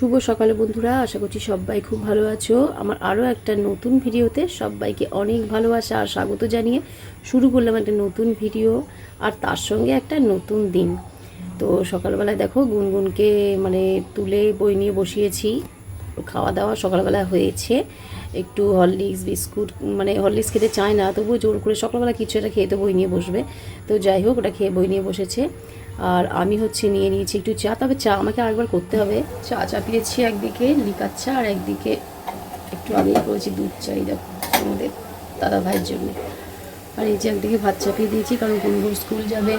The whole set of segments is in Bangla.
শুভ সকালে বন্ধুরা, আশা করছি সবাই খুব ভালো আছো। আমার আরও একটা নতুন ভিডিওতে সবাইকে অনেক ভালোবাসা আর স্বাগত জানিয়ে শুরু করলাম একটা নতুন ভিডিও, আর তার সঙ্গে একটা নতুন দিন। তো সকালবেলায় দেখো গুনগুনকে তুলে বই নিয়ে বসিয়েছি। খাওয়া দাওয়া সকালবেলা হয়েছে, একটু হরলিক্স বিস্কুট, হরলিক্স খেতে চায় না, তবুও জোর করে সকালবেলা কিছু একটা খেয়ে তো বই নিয়ে বসবে। তো যাই হোক, ওটা খেয়ে বই নিয়ে বসেছে। আর আমি নিয়ে নিয়েছি একটু চা, তবে চা আমাকে আরেকবার করতে হবে। চা চাপিয়েছি একদিকে লিকার চা, আর একদিকে একটু আগেই করেছি দুধ চাই, দেখো আমাদের দাদা ভাইয়ের জন্য। আর এই যে একদিকে ভাত চাপিয়ে দিয়েছি, কারণ গুনগুন স্কুল যাবে।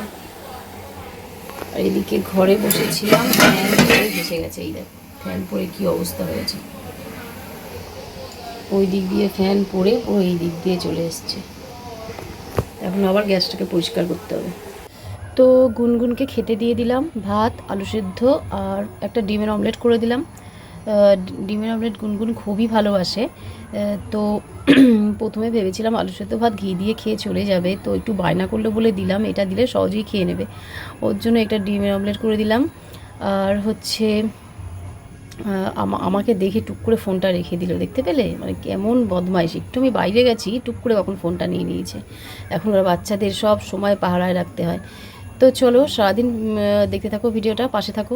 আর এদিকে ঘরে বসেছিলাম, ফ্যান পরে ভেসে গেছে, এই দেখো ফ্যান পরে কী অবস্থা হয়েছে। ওই দিক দিয়ে ফ্যান পরে ওই দিক দিয়ে চলে এসছে। এখন আবার গ্যাসটাকে পরিষ্কার করতে হবে। তো গুনগুনকে খেতে দিয়ে দিলাম ভাত, আলু সেদ্ধ আর একটা ডিমের অমলেট করে দিলাম। ডিমের অমলেট গুনগুন খুবই ভালোবাসে। তো প্রথমে ভেবেছিলাম আলু সেদ্ধ ভাত ঘি দিয়ে খেয়ে চলে যাবে, তো একটু বায়না করলো বলে দিলাম, এটা দিলে সহজেই খেয়ে নেবে। ওর জন্য একটা ডিমের অমলেট করে দিলাম। আর আমাকে দেখে টুক করে ফোনটা রেখে দিল, দেখতে পেলে কেমন বদমাইশ। একটু আমি বাইরে গেছি, টুক করে কখন ফোনটা নিয়ে নিয়েছে। এখন ওরা বাচ্চাদের সব সময় পাহারায় রাখতে হয়। তো চলো সারাদিন দেখতে থাকো ভিডিওটা, পাশে থাকো।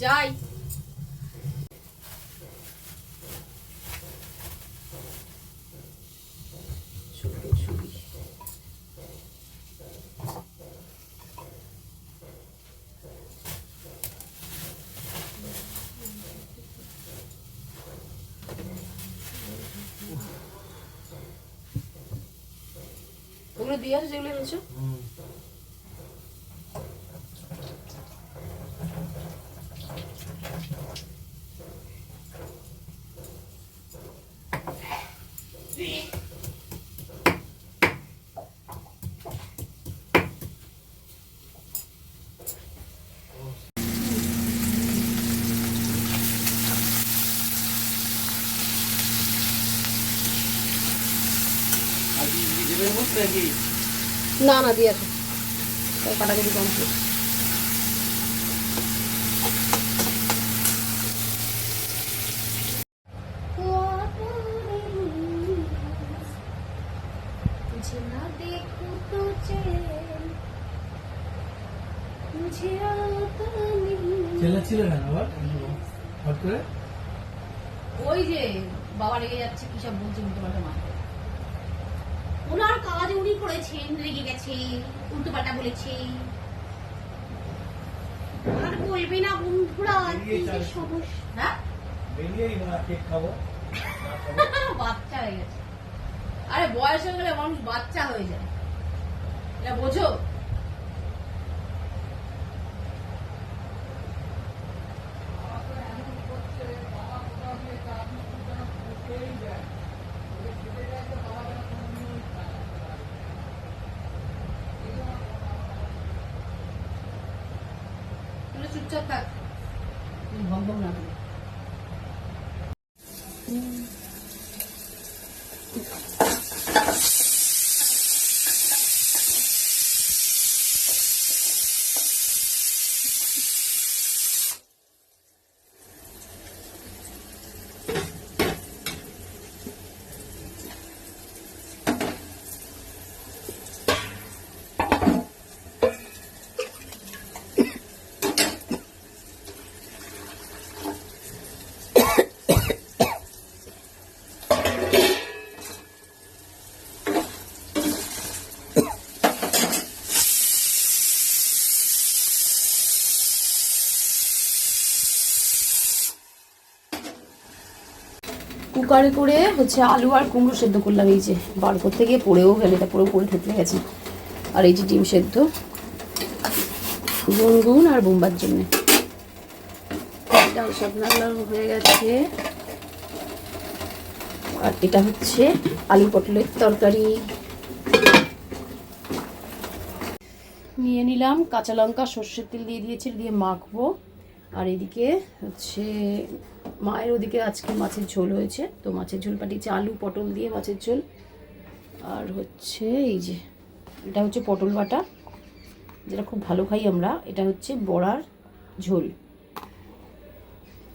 যাই। দিয়ে আসো যেগুলো এনেছো। না না দিয়ে আসো, কাটাকুটি কমপ্লিট। ওই যে বাবা রেগে যাচ্ছে, কি সব বলছে উল্টো পাল্টা মা। ওনার কাজ উনি করেছেন, রেগে গেছে, উল্টো পাল্টা বলেছে। আর বলবে না বন্ধুরা কি যে সমস্যা। বাচ্চা হয়ে গেছে। আরে বয়স হয়ে গেলে মানুষ বাচ্চা হয়ে যায়, এটা বোঝো। চুপচাপ থাক, ভম্বম না করে। কুকারে করে হচ্ছে আলু আর কুমড়ো সেদ্ধ করলাম। এই যে বার করতে গিয়ে পড়েও গেল, এটা পুরো পড়ে থেতলে গেছে। আর এই যে ডিম সেদ্ধ গুনগুন আর বোম্বার জন্য। ডাল শাপলা হয়ে গেছে। আর এটা হচ্ছে আলু পটলের তরকারি। নিয়ে নিলাম কাঁচা লঙ্কা, সর্ষের তেল দিয়ে দিয়েছি, দিয়ে মাখবো। আর এদিকে হচ্ছে মায়ের ওদিকে আজকে মাছের ঝোল হয়েছে, তো মাছের ঝোল পাঠিয়েছে, আলু পটল দিয়ে মাছের ঝোল। আর হচ্ছে এই যে এটা হচ্ছে পটল বাটা, যেটা খুব ভালো খাই আমরা। এটা হচ্ছে বড়ার ঝোল।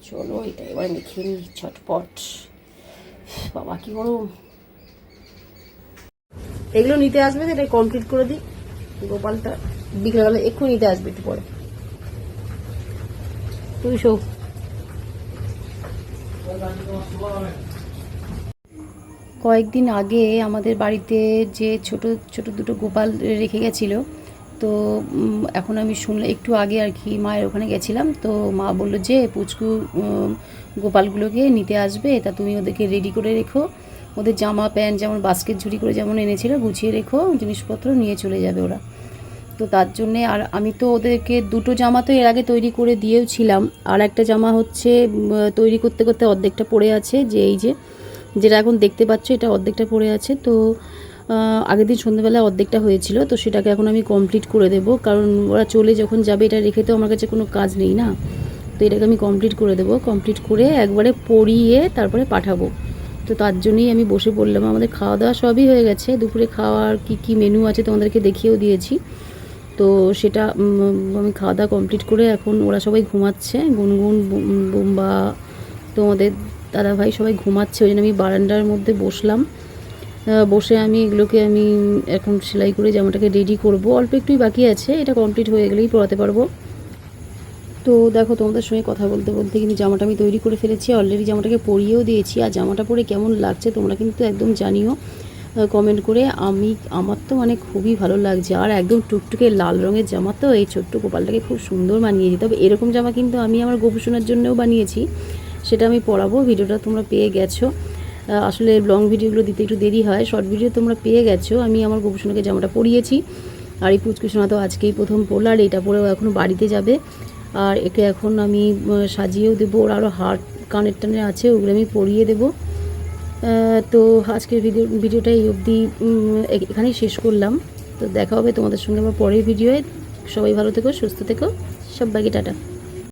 চলো এটা এবার মেখে নিই ছটপট। বাবা কি গরম। এগুলো নিতে আসবে, এটা কমপ্লিট করে দিই। গোপালটা বিকেলবেলা এক্ষুনি নিতে আসবে, একটু পরে। তুই শো। কয়েকদিন আগে আমাদের বাড়িতে যে ছোট ছোট দুটো গোপাল রেখে গেছিলো, তো এখন আমি শুনলাম একটু আগে আর কি, মায়ের ওখানে গেছিলাম, তো মা বললো যে পুচকু গোপালগুলোকে নিতে আসবে, তা তুমি ওদেরকে রেডি করে রেখো। ওদের জামা প্যান্ট যেমন বাস্কেট ঝুড়ি করে যেমন এনেছিল গুছিয়ে রেখো, জিনিসপত্র নিয়ে চলে যাবে ওরা। তো তার জন্যে আর আমি তো ওদেরকে দুটো জামা তো এর আগে তৈরি করে দিয়েও ছিলাম। আর একটা জামা হচ্ছে তৈরি করতে করতে অর্ধেকটা পড়ে আছে, যে এই যে যেটা এখন দেখতে পাচ্ছ, এটা অর্ধেকটা পড়ে আছে। তো আগের দিন সন্ধ্যেবেলা অর্ধেকটা হয়েছিল, তো সেটাকে এখন আমি কমপ্লিট করে দেব, কারণ ওরা চলে যখন যাবে এটা রেখে তো আমার কাছে কোনো কাজ নেই না। তো এটাকে আমি কমপ্লিট করে দেবো, কমপ্লিট করে একবারে পরিয়ে তারপরে পাঠাবো। তো তার জন্যই আমি বসে পড়লাম। আমাদের খাওয়া দাওয়া সবই হয়ে গেছে, দুপুরে খাওয়ার কি মেনু আছে তোমাদেরকে দেখিয়েও দিয়েছি। তো সেটা আমি খাওয়া দাওয়া কমপ্লিট করে এখন ওরা সবাই ঘুমাচ্ছে, গুনগুন বোম্বা তোমাদের দাদাভাই সবাই ঘুমাচ্ছে। ওই জন্য আমি বারান্দার মধ্যে বসলাম। বসে আমি এগুলোকে আমি এখন সেলাই করে জামাটাকে রেডি করব। অল্প একটুই বাকি আছে, এটা কমপ্লিট হয়ে গেলেই পরাতে পারবো। তো দেখো তোমাদের সঙ্গে কথা বলতে বলতে কিন্তু জামাটা আমি তৈরি করে ফেলেছি, অলরেডি জামাটাকে পরিয়েও দিয়েছি। আর জামাটা পরে কেমন লাগছে তোমরা কিন্তু একদম জানিও কমেন্ট করে। আমার তো মানে খুবই ভালো লাগছে। আর একদম টুকটুকে লাল রঙের জামা, তো এই ছোট্ট গোপালটাকে খুব সুন্দর মানিয়েছি। তবে এরকম জামা কিন্তু আমি আমার গোপুসোনার জন্যও বানিয়েছি, সেটা আমি পরাবো, ভিডিওটা তোমরা পেয়ে গেছো। আসলে লং ভিডিওগুলো দিতে একটু দেরি হয়। শর্ট ভিডিও তোমরা পেয়ে গেছো, আমি আমার গোপুসোনাকে জামাটা পরিয়েছি। আর এই পুচকুসোনা তো আজকেই প্রথম পরলো, আর এটা পরেও এখনও বাড়িতে যাবে। আর একে এখন আমি সাজিয়েও দেবো, ওর আরও হার কানের টানে আছে, ওগুলো আমি পরিয়ে দেবো। তো আজকের ভিডিওটা এই অবধি এখানেই শেষ করলাম। তো দেখা হবে তোমাদের সঙ্গে আমার পরের ভিডিওয়ে। সবাই ভালো থেকো, সুস্থ থেকো, সবাইকে টাটা।